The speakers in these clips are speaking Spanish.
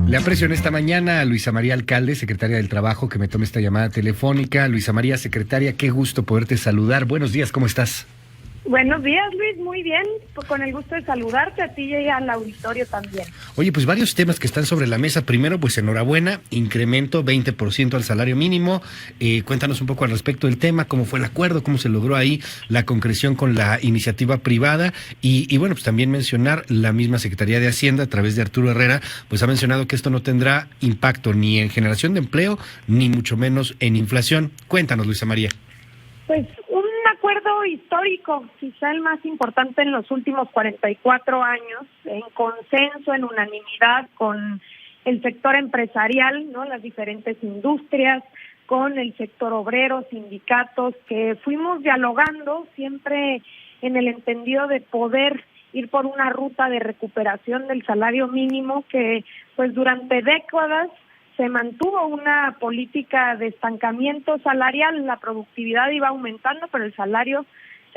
Le aprecio en esta mañana a Luisa María Alcalde, secretaria del Trabajo, que me tome esta llamada telefónica. Luisa María, secretaria, qué gusto poderte saludar. Buenos días, ¿cómo estás? Buenos días, Luis, muy bien, pues con el gusto de saludarte a ti y al auditorio también. Oye, pues varios temas que están sobre la mesa. Primero, pues enhorabuena, incremento 20% al salario mínimo. Cuéntanos un poco al respecto del tema, cómo fue el acuerdo, cómo se logró ahí la concreción con la iniciativa privada. Y bueno, pues también mencionar la misma Secretaría de Hacienda, a través de Arturo Herrera, pues ha mencionado que esto no tendrá impacto ni en generación de empleo, ni mucho menos en inflación. Cuéntanos, Luisa María. Pues un acuerdo histórico, quizá el más importante en los últimos 44 años, en consenso, en unanimidad con el sector empresarial, ¿no? Las diferentes industrias, con el sector obrero, sindicatos, que fuimos dialogando siempre en el entendido de poder ir por una ruta de recuperación del salario mínimo que pues durante décadas se mantuvo una política de estancamiento salarial, la productividad iba aumentando, pero el salario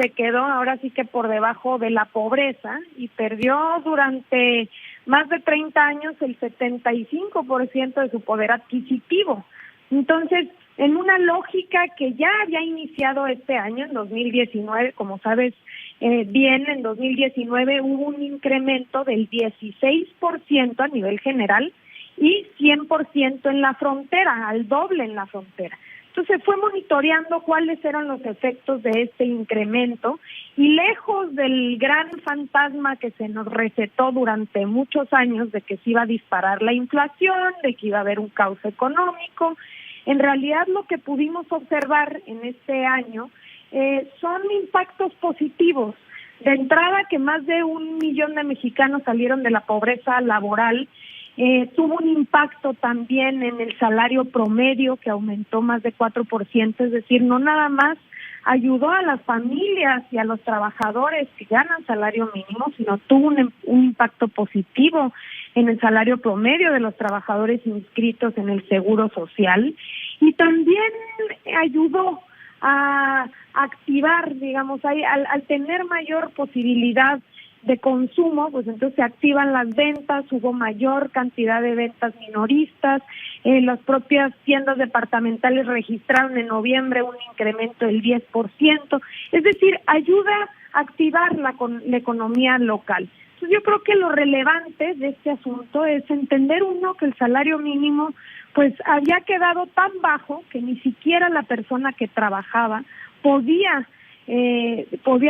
se quedó ahora sí que por debajo de la pobreza y perdió durante más de 30 años el 75% de su poder adquisitivo. Entonces, en una lógica que ya había iniciado este año, en 2019, como sabes bien, en 2019 hubo un incremento del 16% a nivel general, y 100% en la frontera, al doble en la frontera. Entonces fue monitoreando cuáles eran los efectos de este incremento y lejos del gran fantasma que se nos recetó durante muchos años de que se iba a disparar la inflación, de que iba a haber un caos económico, en realidad lo que pudimos observar en este año son impactos positivos. De entrada, que más de 1 millón de mexicanos salieron de la pobreza laboral. Tuvo un impacto también en el salario promedio que aumentó más de 4%, es decir, no nada más ayudó a las familias y a los trabajadores que ganan salario mínimo, sino tuvo un impacto positivo en el salario promedio de los trabajadores inscritos en el Seguro Social y también ayudó a activar, digamos, al tener mayor posibilidad de consumo, pues entonces se activan las ventas, hubo mayor cantidad de ventas minoristas, las propias tiendas departamentales registraron en noviembre un incremento del 10%, es decir, ayuda a activar la economía local. Entonces yo creo que lo relevante de este asunto es entender que el salario mínimo pues había quedado tan bajo que ni siquiera la persona que trabajaba podía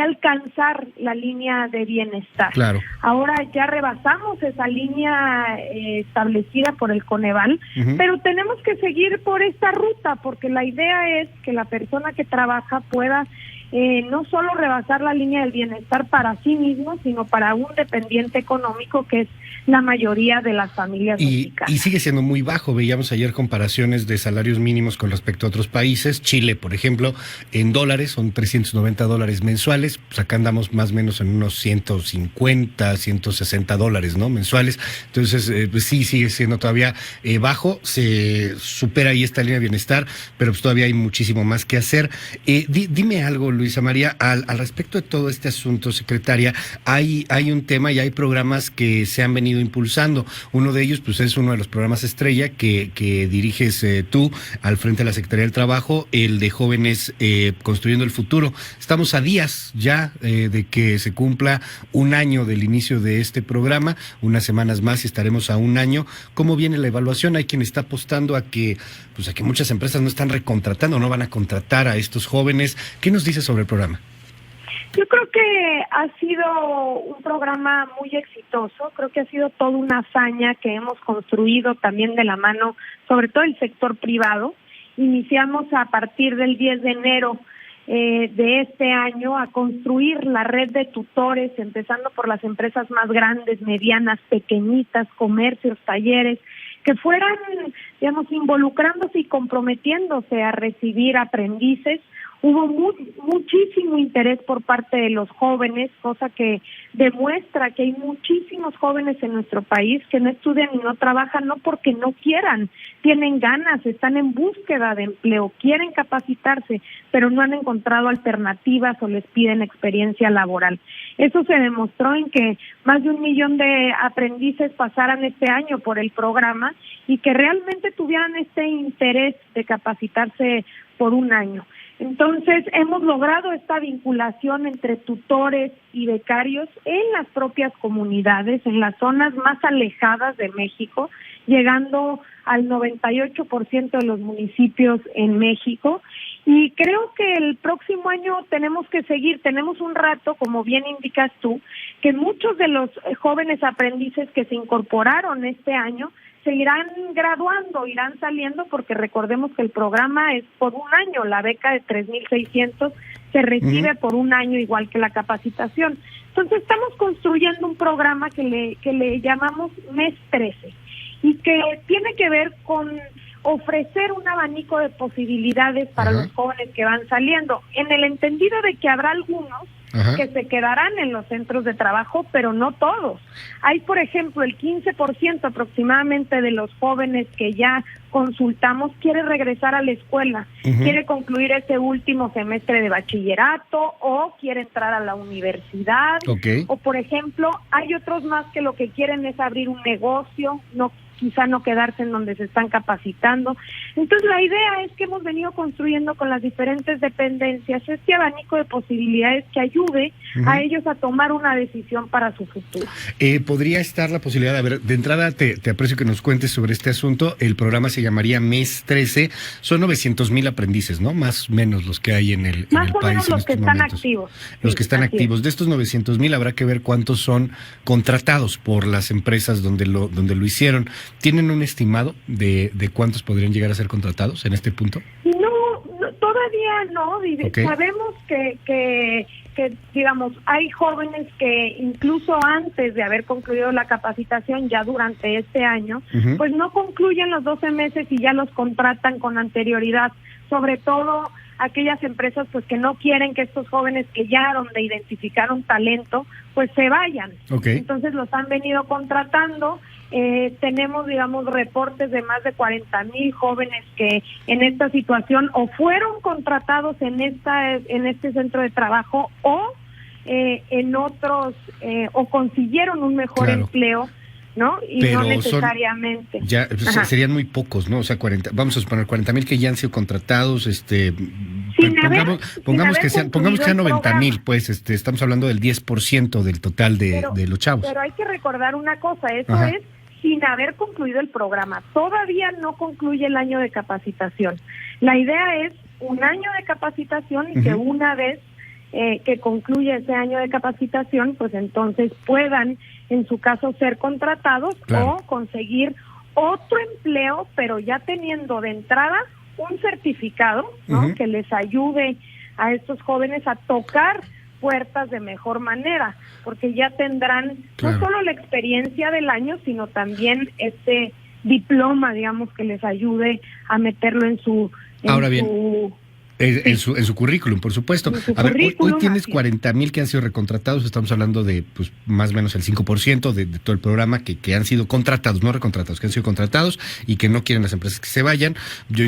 alcanzar la línea de bienestar. Claro. Ahora ya rebasamos esa línea establecida por el Coneval, pero tenemos que seguir por esta ruta, porque la idea es que la persona que trabaja pueda no solo rebasar la línea del bienestar para sí mismo, sino para un dependiente económico que es la mayoría de las familias mexicanas. Y sigue siendo muy bajo. Veíamos ayer comparaciones de salarios mínimos con respecto a otros países. Chile, por ejemplo, en dólares son $390 mensuales. Pues acá andamos más o menos en unos 150, $160, ¿no? Mensuales. Entonces, pues sí, sigue siendo todavía bajo. Se supera ahí esta línea de bienestar, pero pues todavía hay muchísimo más que hacer. Dime algo, Luisa María, al respecto de todo este asunto, secretaria. Hay un tema y hay programas que se han venido impulsando. Uno de ellos, pues, es uno de los programas estrella que diriges tú al frente de la Secretaría del Trabajo, el de Jóvenes Construyendo el Futuro. Estamos a días ya de que se cumpla un año del inicio de este programa, unas semanas más y estaremos a un año. ¿Cómo viene la evaluación? Hay quien está apostando a que muchas empresas no están recontratando, no van a contratar a estos jóvenes. ¿Qué nos dice sobre el programa? Yo creo que ha sido un programa muy exitoso, creo que ha sido toda una hazaña que hemos construido también de la mano, sobre todo el sector privado. Iniciamos a partir del 10 de enero de este año a construir la red de tutores, empezando por las empresas más grandes, medianas, pequeñitas, comercios, talleres, que fueran, digamos, involucrándose y comprometiéndose a recibir aprendices. Hubo muchísimo interés por parte de los jóvenes, cosa que demuestra que hay muchísimos jóvenes en nuestro país que no estudian y no trabajan, no porque no quieran, tienen ganas, están en búsqueda de empleo, quieren capacitarse, pero no han encontrado alternativas o les piden experiencia laboral. Eso se demostró en que más de 1 millón de aprendices pasaran este año por el programa y que realmente tuvieran este interés de capacitarse por 1 año. Entonces, hemos logrado esta vinculación entre tutores y becarios en las propias comunidades, en las zonas más alejadas de México, llegando al 98% de los municipios en México. Y creo que el próximo año tenemos que seguir, tenemos un rato, como bien indicas tú, que muchos de los jóvenes aprendices que se incorporaron este año se irán graduando, irán saliendo, porque recordemos que el programa es por 1 año, la beca de 3,600 se recibe por 1 año, igual que la capacitación. Entonces estamos construyendo un programa que le llamamos MES 13 y que tiene que ver con ofrecer un abanico de posibilidades para los jóvenes que van saliendo, en el entendido de que habrá algunos que se quedarán en los centros de trabajo, pero no todos. Hay, por ejemplo, el 15% aproximadamente de los jóvenes que ya consultamos quiere regresar a la escuela, quiere concluir ese último semestre de bachillerato o quiere entrar a la universidad, o por ejemplo, hay otros más que lo que quieren es abrir un negocio, quizá no quedarse en donde se están capacitando. Entonces la idea es que hemos venido construyendo con las diferentes dependencias este abanico de posibilidades que ayude a ellos a tomar una decisión para su futuro. ¿Podría estar la posibilidad, a ver, de entrada te aprecio que nos cuentes sobre este asunto, el programa se llamaría MES 13, son 900,000 aprendices, ¿no? Más o menos los que hay en el Más o país menos los que están activos. Los que están activos. De estos 900,000 habrá que ver cuántos son contratados por las empresas donde lo hicieron. ¿Tienen un estimado de cuántos podrían llegar a ser contratados en este punto? No, todavía no. Sabemos que digamos, hay jóvenes que incluso antes de haber concluido la capacitación, ya durante este año, pues no concluyen los 12 meses y ya los contratan con anterioridad, sobre todo aquellas empresas pues que no quieren que estos jóvenes que ya donde identificaron talento, pues se vayan. Entonces los han venido contratando. Tenemos, digamos, reportes de más de 40,000 jóvenes que en esta situación o fueron contratados en este centro de trabajo o en otros o consiguieron un mejor empleo, ¿no? Y pero no necesariamente. Serían muy pocos, ¿no? O sea, vamos a suponer 40,000 que ya han sido contratados, pongamos que sean 90,000, pues, estamos hablando del 10% del total de los chavos. Pero hay que recordar una cosa, eso es sin haber concluido el programa. Todavía no concluye el año de capacitación. La idea es 1 año de capacitación y que una vez que concluye ese año de capacitación, pues entonces puedan, en su caso, ser contratados o conseguir otro empleo, pero ya teniendo de entrada un certificado, ¿no? Que les ayude a estos jóvenes a tocar puertas de mejor manera, porque ya tendrán no solo la experiencia del año, sino también este diploma, digamos, que les ayude a meterlo en su En su currículum, por supuesto. A ver, hoy tienes 40,000 que han sido recontratados, estamos hablando de pues más o menos el 5% de todo el programa que han sido contratados, no recontratados, que han sido contratados y que no quieren las empresas que se vayan. Yo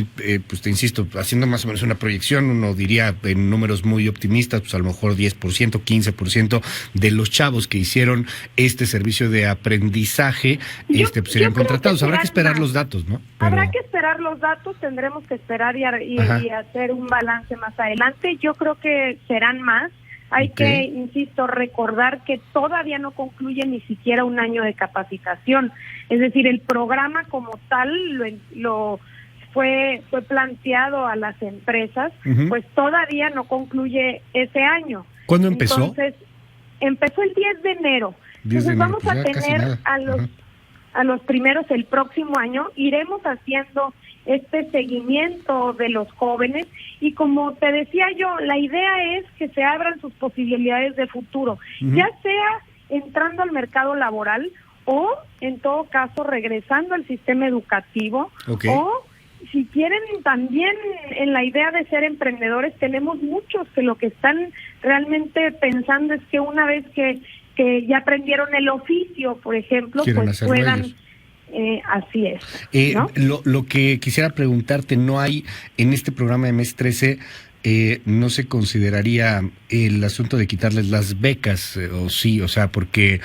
pues te insisto, haciendo más o menos una proyección, uno diría en números muy optimistas, pues a lo mejor 10%, 15% de los chavos que hicieron este servicio de aprendizaje pues serían contratados. Habrá que esperar los datos, ¿no? Habrá que esperar los datos, tendremos que esperar y hacer un balance más adelante. Yo creo que serán más. Hay que, insisto, recordar que todavía no concluye ni siquiera 1 año de capacitación. Es decir, el programa como tal lo fue planteado a las empresas, pues todavía no concluye ese año. ¿Cuándo empezó? Entonces, empezó el 10 de enero. Entonces vamos a tener a los primeros el próximo año. Iremos haciendo este seguimiento de los jóvenes y como te decía yo, la idea es que se abran sus posibilidades de futuro, ya sea entrando al mercado laboral o en todo caso regresando al sistema educativo o si quieren también en la idea de ser emprendedores, tenemos muchos que lo que están realmente pensando es que una vez que ya aprendieron el oficio, por ejemplo, Quieren pues hacerlo puedan... ellos. Así es, ¿no? Lo que quisiera preguntarte, ¿no hay en este programa de Mes 13, no se consideraría el asunto de quitarles las becas, o sí? O sea, porque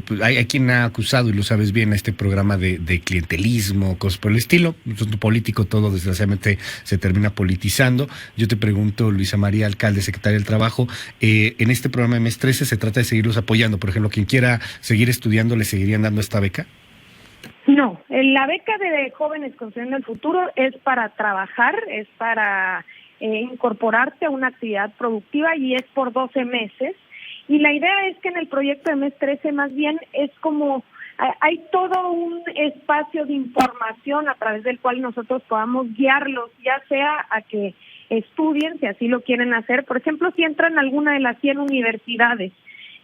pues hay quien ha acusado, y lo sabes bien, a este programa de clientelismo, cosas por el estilo. Un asunto político, todo desgraciadamente se termina politizando. Yo te pregunto, Luisa María Alcalde, secretaria del Trabajo, en este programa de Mes 13 se trata de seguirlos apoyando. Por ejemplo, quien quiera seguir estudiando, ¿le seguirían dando esta beca? No, la beca de Jóvenes Construyendo el Futuro es para trabajar, es para incorporarte a una actividad productiva y es por 12 meses. Y la idea es que en el proyecto de Mes 13 más bien es como hay todo un espacio de información a través del cual nosotros podamos guiarlos, ya sea a que estudien, si así lo quieren hacer. Por ejemplo, si entran a alguna de las 100 universidades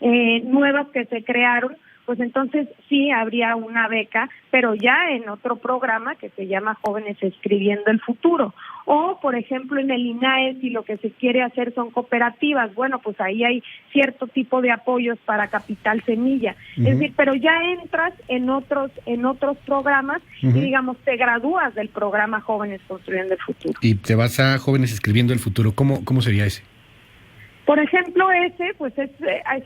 nuevas que se crearon, pues entonces sí habría una beca, pero ya en otro programa que se llama Jóvenes Escribiendo el Futuro. O, por ejemplo, en el INAE, si lo que se quiere hacer son cooperativas, bueno, pues ahí hay cierto tipo de apoyos para capital semilla. Es decir, pero ya entras en otros programas y, digamos, te gradúas del programa Jóvenes Construyendo el Futuro. Y te vas a Jóvenes Escribiendo el Futuro. ¿Cómo sería ese? Por ejemplo,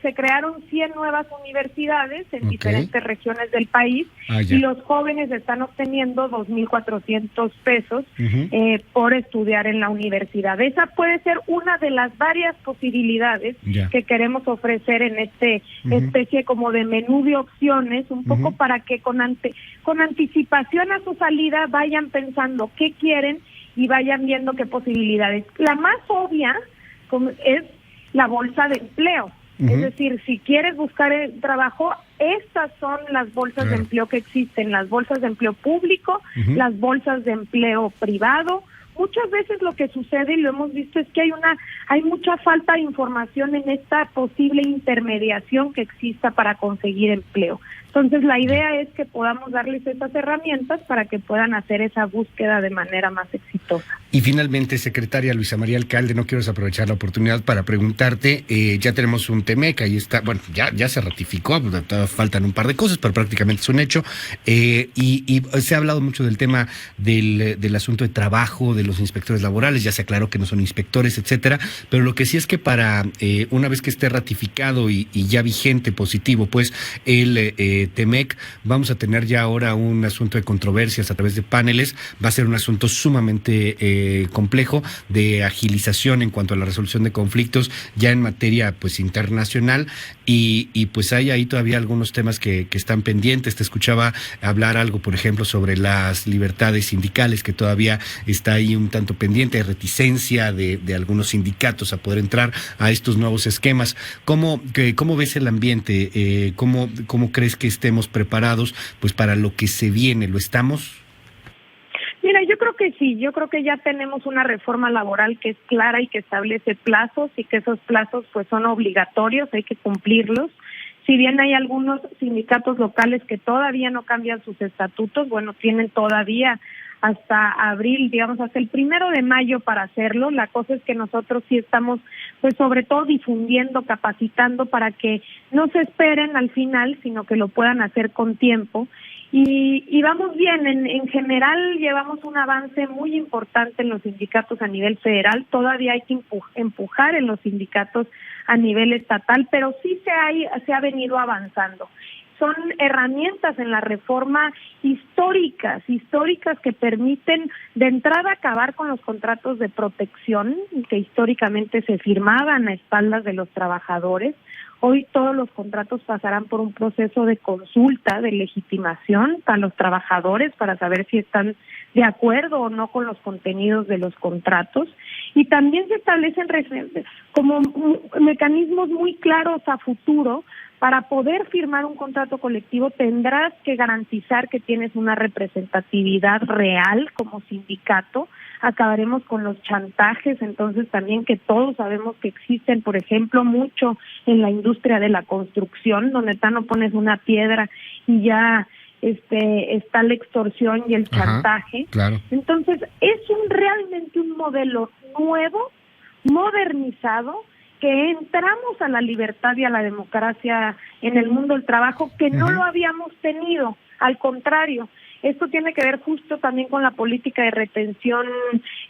se crearon 100 nuevas universidades en diferentes regiones del país y los jóvenes están obteniendo 2,400 pesos por estudiar en la universidad. Esa puede ser una de las varias posibilidades que queremos ofrecer en especie como de menú de opciones, un poco para que con anticipación a su salida vayan pensando qué quieren y vayan viendo qué posibilidades. La más obvia es la bolsa de empleo. Es decir, si quieres buscar el trabajo, estas son las bolsas de empleo que existen, las bolsas de empleo público, las bolsas de empleo privado. Muchas veces lo que sucede, y lo hemos visto, es que hay mucha falta de información en esta posible intermediación que exista para conseguir empleo. Entonces, la idea es que podamos darles esas herramientas para que puedan hacer esa búsqueda de manera más exitosa. Y finalmente, secretaria Luisa María Alcalde, no quiero desaprovechar la oportunidad para preguntarte, ya tenemos un TEMEC, ahí está, bueno, ya se ratificó, faltan un par de cosas, pero prácticamente es un hecho, y se ha hablado mucho del tema del asunto de trabajo, de los inspectores laborales, ya se aclaró que no son inspectores, etcétera, pero lo que sí es que para una vez que esté ratificado y ya vigente, positivo, pues el TEMEC, vamos a tener ya ahora un asunto de controversias a través de paneles. Va a ser un asunto sumamente complejo de agilización en cuanto a la resolución de conflictos ya en materia pues internacional, y pues hay ahí todavía algunos temas que están pendientes. Te escuchaba hablar algo, por ejemplo, sobre las libertades sindicales, que todavía está ahí un tanto pendiente, de reticencia de algunos sindicatos a poder entrar a estos nuevos esquemas. ¿Cómo ves el ambiente? ¿Cómo crees que estemos preparados pues para lo que se viene? ¿Lo estamos? Mira, yo creo que sí, yo creo que ya tenemos una reforma laboral que es clara y que establece plazos, y que esos plazos pues son obligatorios, hay que cumplirlos. Si bien hay algunos sindicatos locales que todavía no cambian sus estatutos, bueno, tienen todavía hasta abril, digamos, hasta el 1 de mayo para hacerlo. La cosa es que nosotros sí estamos, pues sobre todo difundiendo, capacitando para que no se esperen al final, sino que lo puedan hacer con tiempo. Y vamos bien, en general llevamos un avance muy importante en los sindicatos a nivel federal. Todavía hay que empujar en los sindicatos a nivel estatal, pero sí se ha venido avanzando. Son herramientas en la reforma históricas que permiten de entrada acabar con los contratos de protección que históricamente se firmaban a espaldas de los trabajadores. Hoy todos los contratos pasarán por un proceso de consulta, de legitimación para los trabajadores para saber si están de acuerdo o no con los contenidos de los contratos. Y también se establecen como mecanismos muy claros a futuro. Para poder firmar un contrato colectivo tendrás que garantizar que tienes una representatividad real como sindicato. Acabaremos con los chantajes, entonces también que todos sabemos que existen, por ejemplo, mucho en la industria de la construcción, donde no pones una piedra y ya está la extorsión y el chantaje. Claro. Entonces, es realmente un modelo nuevo, modernizado, que entramos a la libertad y a la democracia en el mundo del trabajo, que no lo habíamos tenido, al contrario. Esto tiene que ver justo también con la política de retención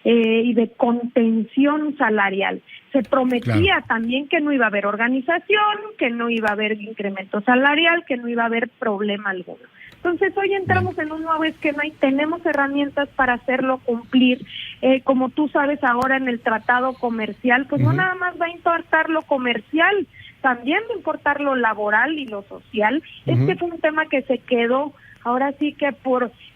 y de contención salarial. Se prometía también que no iba a haber organización, que no iba a haber incremento salarial, que no iba a haber problema alguno. Entonces hoy entramos en un nuevo esquema y tenemos herramientas para hacerlo cumplir. Como tú sabes ahora en el tratado comercial, pues no nada más va a importar lo comercial, también va a importar lo laboral y lo social. Este fue un tema que se quedó, ahora sí que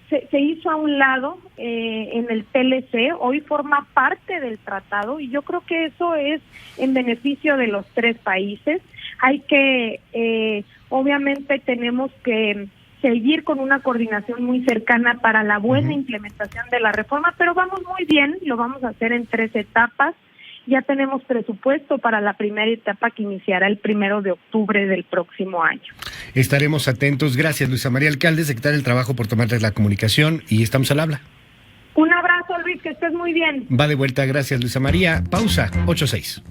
se hizo a un lado en el TLC, hoy forma parte del tratado y yo creo que eso es en beneficio de los tres países. Hay que, obviamente tenemos que seguir con una coordinación muy cercana para la buena implementación de la reforma, pero vamos muy bien, lo vamos a hacer en 3 etapas. Ya tenemos presupuesto para la primera etapa que iniciará el 1 de octubre del próximo año. Estaremos atentos. Gracias, Luisa María Alcalde, secretaria del Trabajo, por tomarles la comunicación y estamos al habla. Un abrazo, Luis, que estés muy bien. Va de vuelta. Gracias, Luisa María. Pausa, 8:06.